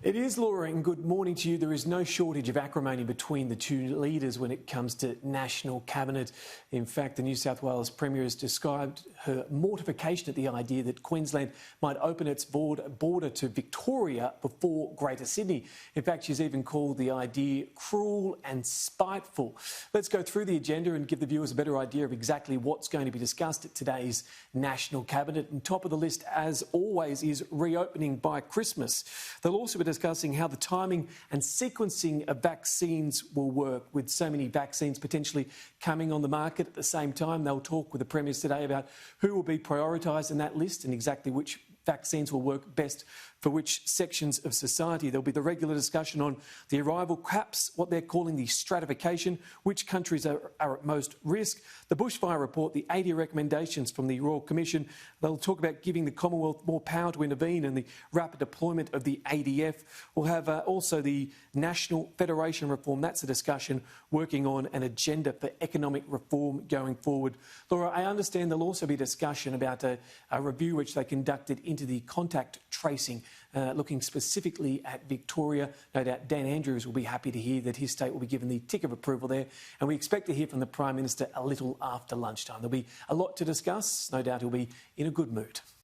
It is, Laura, and good morning to you. There is no shortage of acrimony between the two leaders when it comes to National Cabinet. In fact, the New South Wales Premier has described her mortification at the idea that Queensland might open its border to Victoria before Greater Sydney. In fact, she's even called the idea cruel and spiteful. Let's go through the agenda and give the viewers a better idea of exactly what's going to be discussed at today's National Cabinet. And top of the list, as always, is reopening by Christmas. They'll also be discussing how the timing and sequencing of vaccines will work. With so many vaccines potentially coming on the market at the same time, they'll talk with the premiers today about who will be prioritised in that list and exactly which vaccines will work best for which sections of society. There'll be the regular discussion on the arrival caps, what they're calling the stratification, which countries are at most risk, the bushfire report, the 80 recommendations from the Royal Commission. They'll talk about giving the Commonwealth more power to intervene and the rapid deployment of the ADF. We'll have also the National Federation reform. That's a discussion working on an agenda for economic reform going forward. Laura, I understand there'll also be discussion about a review which they conducted into the contact tracing, looking specifically at Victoria. No doubt Dan Andrews will be happy to hear that his state will be given the tick of approval there, and we expect to hear from the Prime Minister a little after lunchtime. There'll be a lot to discuss. No doubt he'll be in a good mood.